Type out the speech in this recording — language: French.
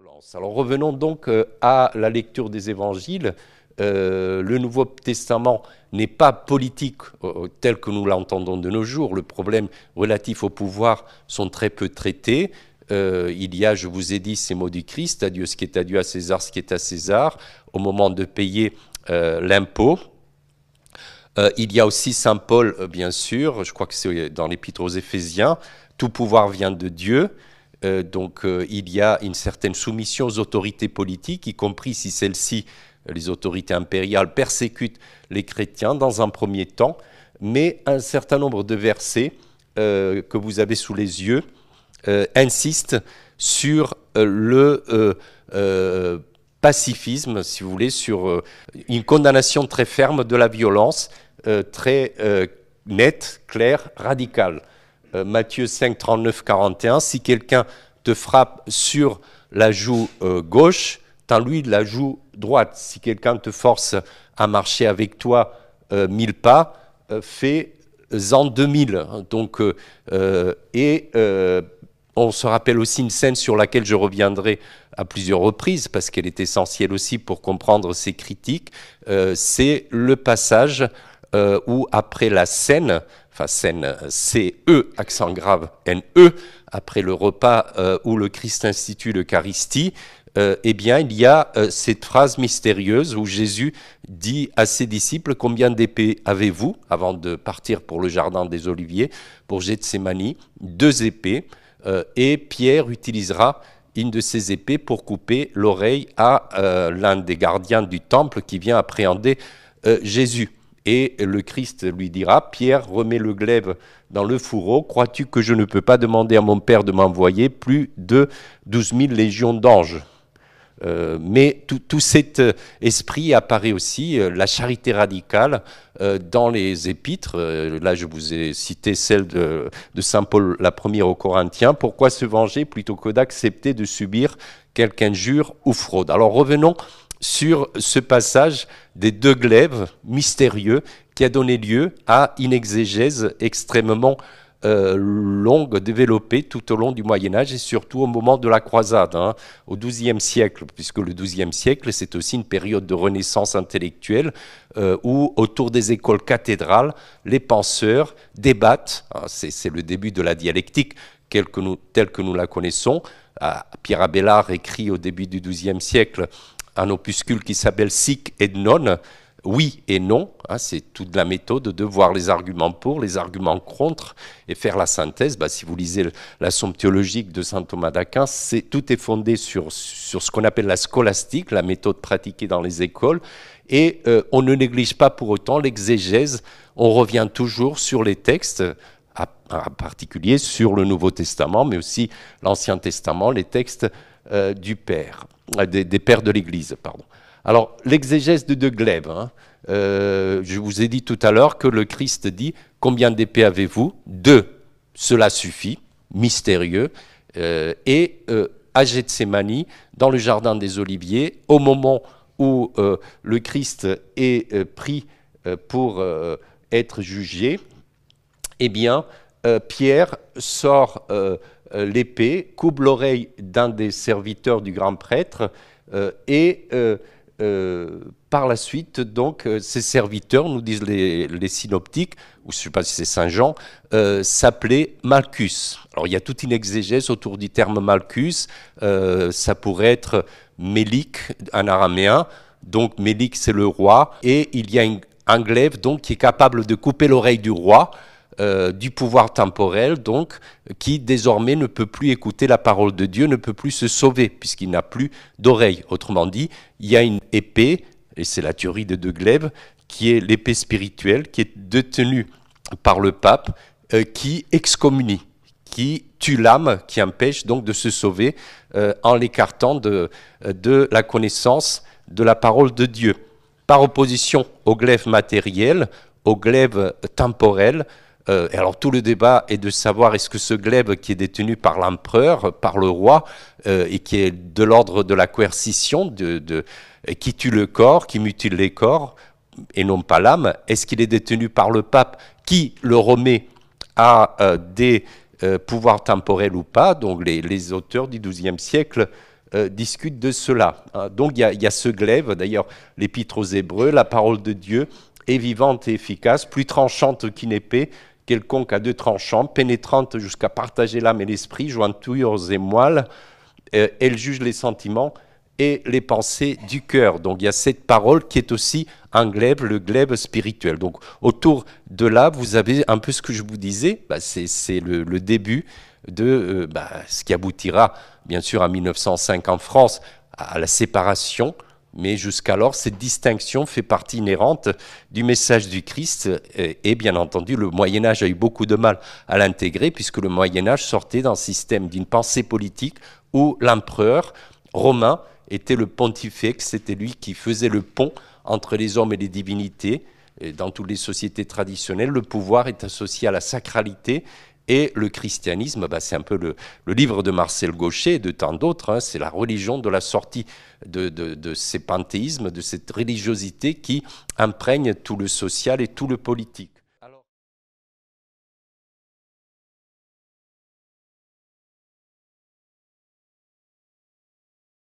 violence. Alors revenons donc à la lecture des évangiles. Le Nouveau Testament n'est pas politique tel que nous l'entendons de nos jours. Le problème relatif au pouvoir sont très peu traités. Il y a, je vous ai dit, ces mots du Christ, à Dieu ce qui est à Dieu, à César ce qui est à César, au moment de payer l'impôt. Il y a aussi Saint Paul, bien sûr, je crois que c'est dans l'Épître aux Éphésiens, tout pouvoir vient de Dieu. Donc il y a une certaine soumission aux autorités politiques, y compris si celles-ci, les autorités impériales, persécutent les chrétiens dans un premier temps, mais un certain nombre de versets que vous avez sous les yeux insistent sur le pacifisme, si vous voulez, sur une condamnation très ferme de la violence, très nette, claire, radicale. Matthieu 5, 39, 41, si quelqu'un te frappe sur la joue gauche, tends-lui la joue droite. Si quelqu'un te force à marcher avec toi 1000 pas, fais-en 2000. Donc, on se rappelle aussi une scène sur laquelle je reviendrai à plusieurs reprises, parce qu'elle est essentielle aussi pour comprendre ces critiques. C'est le passage où après la scène, enfin scène C-E, accent grave N-E, après le repas où le Christ institue l'Eucharistie, eh bien il y a cette phrase mystérieuse où Jésus dit à ses disciples: combien d'épées avez-vous, avant de partir pour le jardin des Oliviers, pour Gethsémani? 2 épées, et Pierre utilisera une de ces épées pour couper l'oreille à l'un des gardiens du temple qui vient appréhender Jésus. Et le Christ lui dira: Pierre, remets le glaive dans le fourreau. Crois-tu que je ne peux pas demander à mon Père de m'envoyer plus de 12 000 légions d'anges? Mais tout cet esprit apparaît aussi, la charité radicale, dans les épîtres. Là, je vous ai cité celle de Saint Paul, la première aux Corinthiens. Pourquoi se venger plutôt que d'accepter de subir quelque injure ou fraude? Alors revenons sur ce passage des 2 glaives mystérieux qui a donné lieu à une exégèse extrêmement longue, développée tout au long du Moyen-Âge et surtout au moment de la croisade, au XIIe siècle, puisque le XIIe siècle, c'est aussi une période de renaissance intellectuelle où, autour des écoles cathédrales, les penseurs débattent. C'est le début de la dialectique telle que nous la connaissons. Pierre Abélard écrit au début du XIIe siècle un opuscule qui s'appelle Sic et Non, oui et non, c'est toute la méthode de voir les arguments pour, les arguments contre et faire la synthèse. Si vous lisez la Somme théologique de saint Thomas d'Aquin, tout est fondé sur ce qu'on appelle la scolastique, la méthode pratiquée dans les écoles, et on ne néglige pas pour autant l'exégèse. On revient toujours sur les textes, en particulier sur le Nouveau Testament, mais aussi l'Ancien Testament, les textes des pères de l'Église, pardon. Alors, l'exégèse de 2 glaives. Je vous ai dit tout à l'heure que le Christ dit: combien d'épées avez-vous? 2, cela suffit, mystérieux. Et à Gethsémani, dans le jardin des Oliviers, au moment où le Christ est pris pour être jugé, eh bien, Pierre sort l'épée, coupe l'oreille d'un des serviteurs du grand prêtre, et par la suite, donc, ces serviteurs, nous disent les synoptiques, ou je ne sais pas si c'est Saint Jean, s'appelaient Malchus. Alors il y a toute une exégèse autour du terme Malchus. Ça pourrait être Mélik, un araméen. Donc Mélik, c'est le roi, et il y a un glaive donc qui est capable de couper l'oreille du roi, du pouvoir temporel, donc, qui désormais ne peut plus écouter la parole de Dieu, ne peut plus se sauver, puisqu'il n'a plus d'oreille. Autrement dit, il y a une épée, et c'est la théorie des 2 glaives, qui est l'épée spirituelle, qui est détenue par le pape, qui excommunie, qui tue l'âme, qui empêche donc de se sauver en l'écartant de la connaissance de la parole de Dieu. Par opposition au glaive matériel, au glaive temporel. Et alors tout le débat est de savoir est-ce que ce glaive qui est détenu par l'empereur, par le roi, et qui est de l'ordre de la coercition, qui tue le corps, qui mutile les corps, et non pas l'âme, est-ce qu'il est détenu par le pape qui le remet à des pouvoirs temporels ou pas? Donc les auteurs du XIIe siècle discute de cela. Donc il y a ce glaive, d'ailleurs l'Épître aux Hébreux, la parole de Dieu est vivante et efficace, plus tranchante qu'une épée, quelconque à deux tranchants, pénétrante jusqu'à partager l'âme et l'esprit, jointures et moelle, elle juge les sentiments et les pensées du cœur. Donc il y a cette parole qui est aussi un glaive, le glaive spirituel. Donc autour de là, vous avez un peu ce que je vous disais, c'est le début de ce qui aboutira bien sûr en 1905 en France à la séparation, mais jusqu'alors cette distinction fait partie inhérente du message du Christ et bien entendu le Moyen-Âge a eu beaucoup de mal à l'intégrer puisque le Moyen-Âge sortait d'un système d'une pensée politique où l'empereur romain était le pontifex, c'était lui qui faisait le pont entre les hommes et les divinités. Et dans toutes les sociétés traditionnelles, le pouvoir est associé à la sacralité et le christianisme, c'est un peu le livre de Marcel Gauchet et de tant d'autres, c'est la religion de la sortie de ces panthéismes, de cette religiosité qui imprègne tout le social et tout le politique.